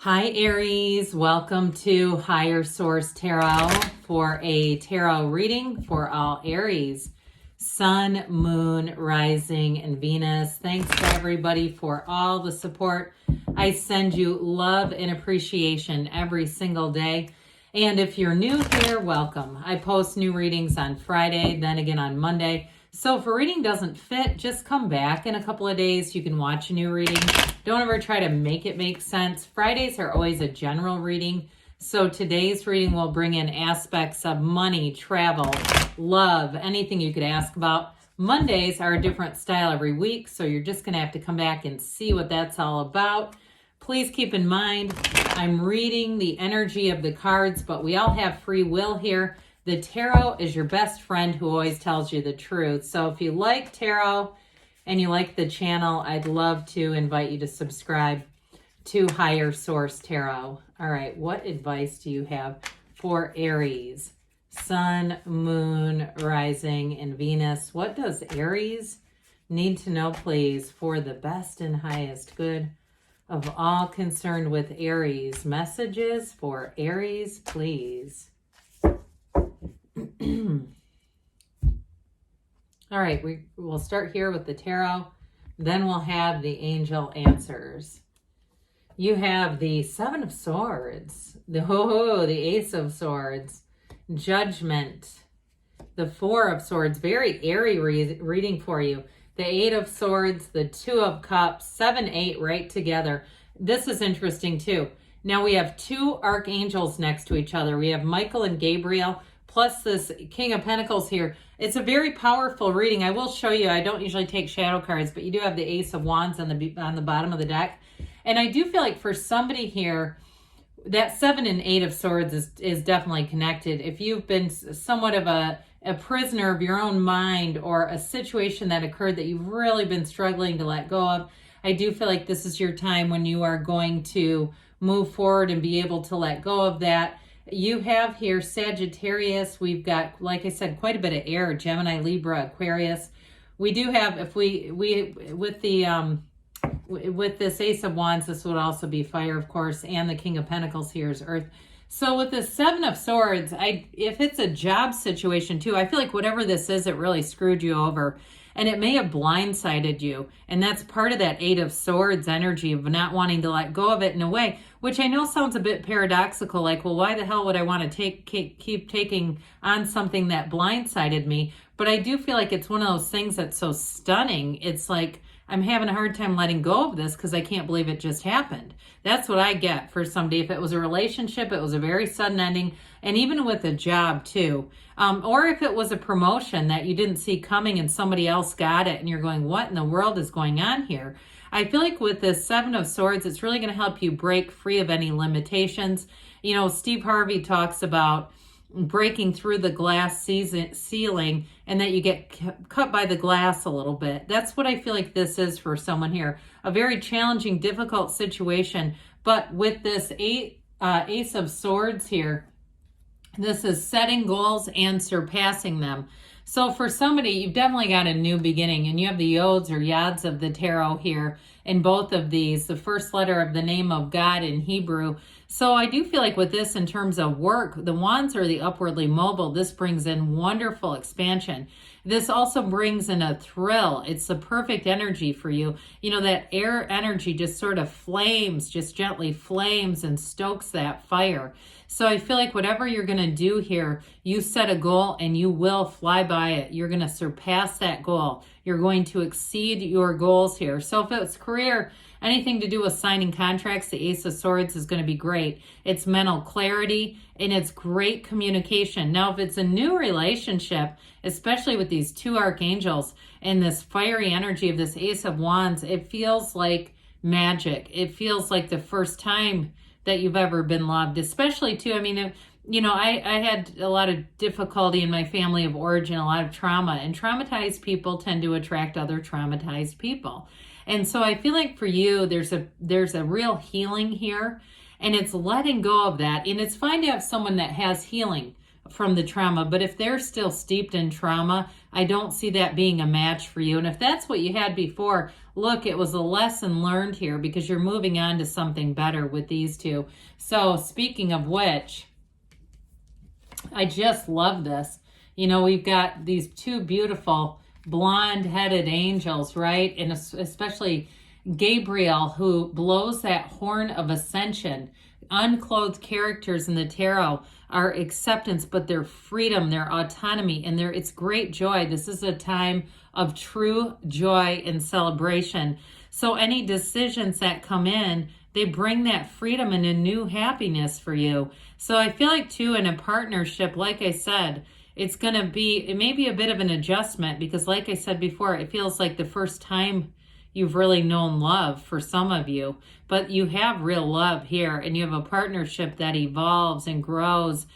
Hi Aries, welcome to Higher Source Tarot for a tarot reading for all Aries, Sun, Moon, Rising, and Venus. Thanks to everybody for all the support. I send you love and appreciation every single day. And if you're new here, welcome. I post new readings on Friday, then again on Monday. So if a reading doesn't fit, just come back in a couple of days. You can watch a new reading. Don't ever try to make it make sense. Fridays are always a general reading. So today's reading will bring in aspects of money, travel, love, anything you could ask about. Mondays are a different style every week, so you're just going to have to come back and see what that's all about. Please keep in mind, I'm reading the energy of the cards, but we all have free will here. The tarot is your best friend who always tells you the truth. So if you like tarot and you like the channel, I'd love to invite you to subscribe to Higher Source Tarot. All right, what advice do you have for Aries? Sun, Moon, Rising, and Venus. What does Aries need to know, please, for the best and highest good of all concerned with Aries? Messages for Aries, please. All right, we'll start here with the tarot. Then we'll have the angel answers. You have the Seven of Swords, the Ace of Swords, Judgment, the Four of Swords, very airy reading for you. The Eight of Swords, the Two of Cups, 7, 8 right together. This is interesting too. Now we have two archangels next to each other. We have Michael and Gabriel, plus this King of Pentacles here. It's a very powerful reading. I will show you, I don't usually take shadow cards, but you do have the Ace of Wands on the bottom of the deck. And I do feel like for somebody here, that 7 and 8 of Swords is definitely connected. If you've been somewhat of a prisoner of your own mind, or a situation that occurred that you've really been struggling to let go of, I do feel like this is your time when you are going to move forward and be able to let go of that. You have here Sagittarius. We've got, like I said, quite a bit of air, Gemini, Libra, Aquarius. We do have, if we with this Ace of Wands, this would also be fire, of course, and the King of Pentacles here is earth. So with the Seven of Swords, if it's a job situation too, I feel like whatever this is, it really screwed you over. And it may have blindsided you. And that's part of that Eight of Swords energy of not wanting to let go of it in a way, which I know sounds a bit paradoxical, like, well, why the hell would I want to keep taking on something that blindsided me? But I do feel like it's one of those things that's so stunning. It's like, I'm having a hard time letting go of this because I can't believe it just happened. That's what I get for somebody. If it was a relationship, it was a very sudden ending. And even with a job too. Or if it was a promotion that you didn't see coming and somebody else got it and you're going, what in the world is going on here? I feel like with this Seven of Swords, it's really going to help you break free of any limitations. You know, Steve Harvey talks about breaking through the glass ceiling and that you get cut by the glass a little bit. That's what I feel like this is for someone here. A very challenging, difficult situation. But with this Ace of Swords here, this is setting goals and surpassing them. So for somebody, you've definitely got a new beginning, and you have the Yods or Yads of the tarot here in both of these, the first letter of the name of God in Hebrew. So I do feel like with this, in terms of work, the Wands are the upwardly mobile. This brings in wonderful expansion. This also brings in a thrill. It's the perfect energy for you. You know, that air energy just sort of flames, just gently flames and stokes that fire. So I feel like whatever you're going to do here, you set a goal and you will fly by it. You're going to surpass that goal. You're going to exceed your goals here. So if it's career, anything to do with signing contracts, the Ace of Swords is going to be great. It's mental clarity and it's great communication. Now, if it's a new relationship, especially with these two archangels and this fiery energy of this Ace of Wands, it feels like magic. It feels like the first time that you've ever been loved, especially too, I mean, you know, I had a lot of difficulty in my family of origin, a lot of trauma, and traumatized people tend to attract other traumatized people. And so I feel like for you, there's a real healing here, and it's letting go of that. And it's fine to have someone that has healing, from the trauma. But if they're still steeped in trauma, I don't see that being a match for you. And if that's what you had before, look, it was a lesson learned here because you're moving on to something better with these two. So speaking of which, I just love this. You know, we've got these two beautiful blonde-headed angels, right? And especially Gabriel, who blows that horn of ascension. Unclothed characters in the tarot are acceptance, but their freedom, their autonomy, and it's great joy. This is a time of true joy and celebration. So any decisions that come in, they bring that freedom and a new happiness for you. So I feel like too, in a partnership, like I said, it may be a bit of an adjustment because like I said before, it feels like the first time you've really known love for some of you, but you have real love here and you have a partnership that evolves and grows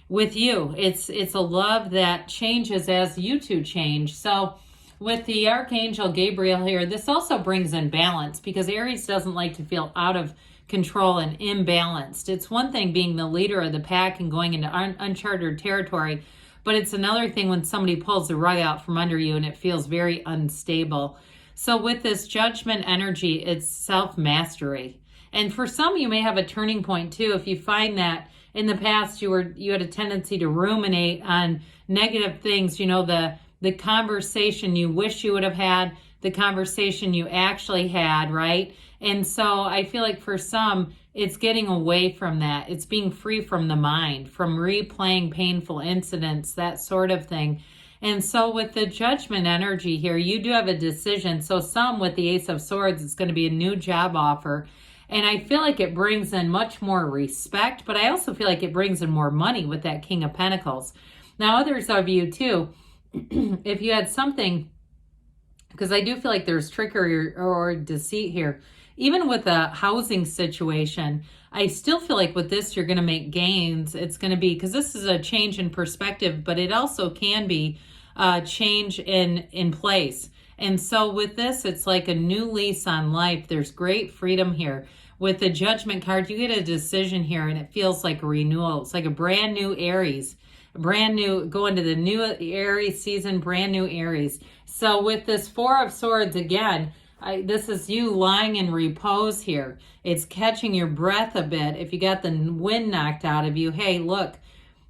with you. It's a love that changes as you two change. So with the Archangel Gabriel here, this also brings in balance because Aries doesn't like to feel out of control and imbalanced. It's one thing being the leader of the pack and going into uncharted territory, but it's another thing when somebody pulls the rug out from under you and it feels very unstable. So with this Judgment energy, it's self-mastery. And for some, you may have a turning point too. If you find that in the past you had a tendency to ruminate on negative things, you know, the conversation you wish you would have had, the conversation you actually had, right? And so I feel like for some, it's getting away from that. It's being free from the mind, from replaying painful incidents, that sort of thing. And so with the Judgment energy here, you do have a decision. So some with the Ace of Swords, it's going to be a new job offer. And I feel like it brings in much more respect, but I also feel like it brings in more money with that King of Pentacles. Now, others of you too, if you had something, because I do feel like there's trickery or deceit here, even with a housing situation, I still feel like with this, you're going to make gains. It's going to be, because this is a change in perspective, but it also can be change in place. And so with this, it's like a new lease on life. There's great freedom here. With the Judgment card, you get a decision here and it feels like a renewal. It's like a brand new Aries, brand new, going to the new Aries season, brand new Aries. So with this Four of Swords, again, this is you lying in repose here. It's catching your breath a bit. If you got the wind knocked out of you, hey, look,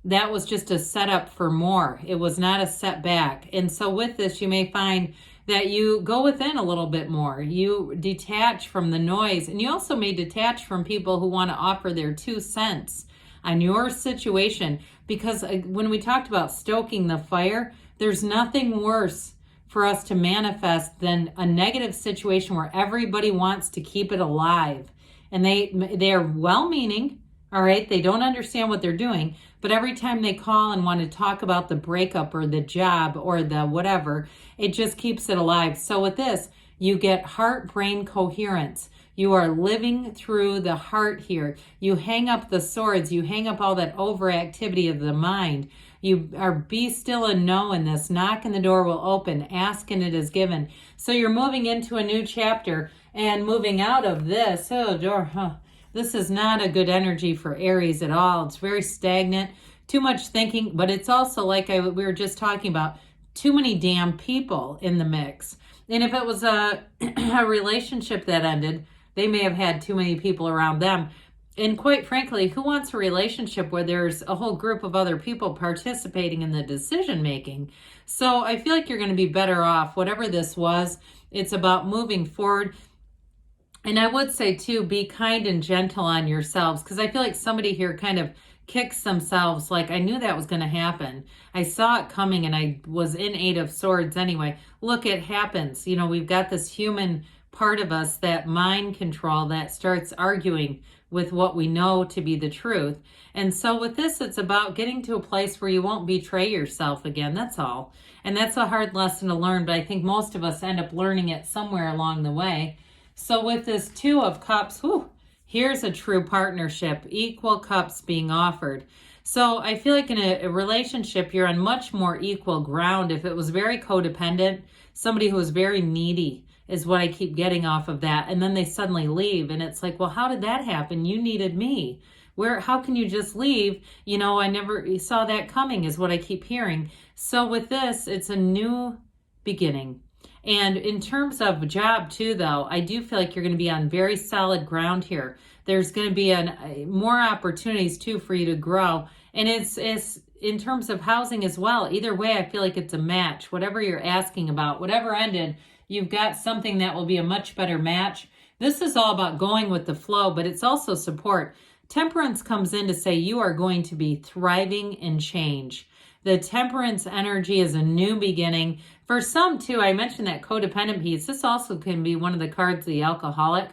that was just a setup for more. It was not a setback. And so with this, you may find that you go within a little bit more. You detach from the noise. And you also may detach from people who want to offer their 2 cents on your situation. Because when we talked about stoking the fire, there's nothing worse for us to manifest than a negative situation where everybody wants to keep it alive. And they are well-meaning, all right? They don't understand what they're doing, but every time they call and want to talk about the breakup or the job or the whatever, it just keeps it alive. So with this, you get heart-brain coherence. You are living through the heart here. You hang up the swords. You hang up all that overactivity of the mind. You are be still and know in this. Knock and the door will open. Ask and it is given. So you're moving into a new chapter and moving out of this. This is not a good energy for Aries at all. It's very stagnant, too much thinking, but it's also like we were just talking about, too many damn people in the mix. And if it was a relationship that ended, they may have had too many people around them. And quite frankly, who wants a relationship where there's a whole group of other people participating in the decision making? So I feel like you're going to be better off, whatever this was. It's about moving forward. And I would say too, be kind and gentle on yourselves, because I feel like somebody here kind of kicks themselves like, I knew that was going to happen. I saw it coming and I was in 8 of Swords anyway. Look, it happens. You know, we've got this human part of us, that mind control that starts arguing with what we know to be the truth. And so with this, it's about getting to a place where you won't betray yourself again. That's all. And that's a hard lesson to learn, but I think most of us end up learning it somewhere along the way. So with this 2 of Cups, here's a true partnership, equal cups being offered. So I feel like in a relationship, you're on much more equal ground. If it was very codependent, somebody who was very needy is what I keep getting off of that. And then they suddenly leave. And it's like, well, how did that happen? You needed me. how can you just leave? You know, I never saw that coming is what I keep hearing. So with this, it's a new beginning. And in terms of job too, though, I do feel like you're going to be on very solid ground here. There's going to be more opportunities too for you to grow. And it's in terms of housing as well. Either way, I feel like it's a match. Whatever you're asking about, whatever ended, you've got something that will be a much better match. This is all about going with the flow, but it's also support. Temperance comes in to say you are going to be thriving in change. The temperance energy is a new beginning. For some too, I mentioned that codependent piece. This also can be one of the cards, the alcoholic.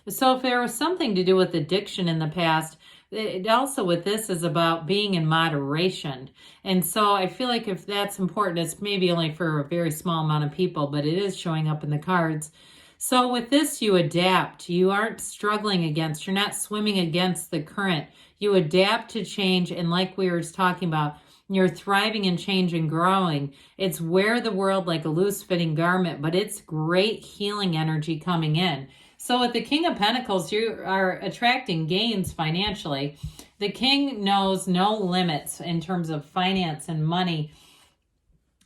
So if there was something to do with addiction in the past, it also with this is about being in moderation. And so I feel like if that's important, it's maybe only for a very small amount of people, but it is showing up in the cards. So with this, you adapt. You aren't struggling against, you're not swimming against the current. You adapt to change. And like we were talking about, you're thriving in change and growing. It's wear the world like a loose fitting garment, but it's great healing energy coming in. So with the King of Pentacles, you are attracting gains financially. The King knows no limits in terms of finance and money.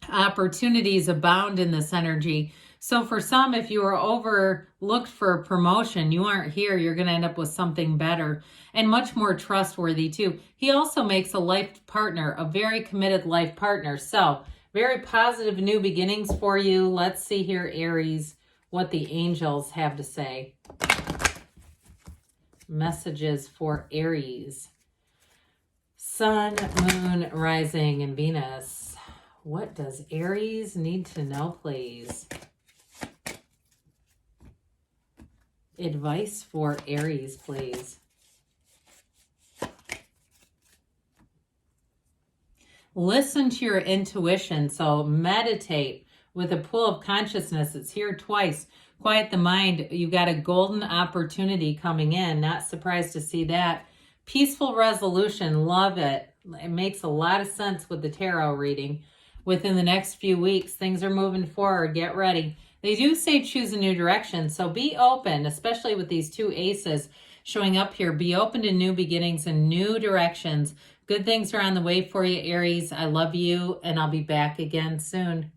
Opportunities abound in this energy. So for some, if you are overlooked for a promotion, you aren't here, you're going to end up with something better and much more trustworthy too. He also makes a life partner, a very committed life partner. So very positive new beginnings for you. Let's see here, Aries, what the angels have to say. Messages for Aries. Sun, Moon, Rising, and Venus. What does Aries need to know, please? Advice for Aries, please. Listen to your intuition. So meditate with a pool of consciousness. It's here twice. Quiet the mind. You got a golden opportunity coming in. Not surprised to see that. Peaceful resolution. Love it. It makes a lot of sense with the tarot reading. Within the next few weeks, things are moving forward. Get ready. They do say choose a new direction. So be open, especially with these two aces showing up here. Be open to new beginnings and new directions. Good things are on the way for you, Aries. I love you, and I'll be back again soon.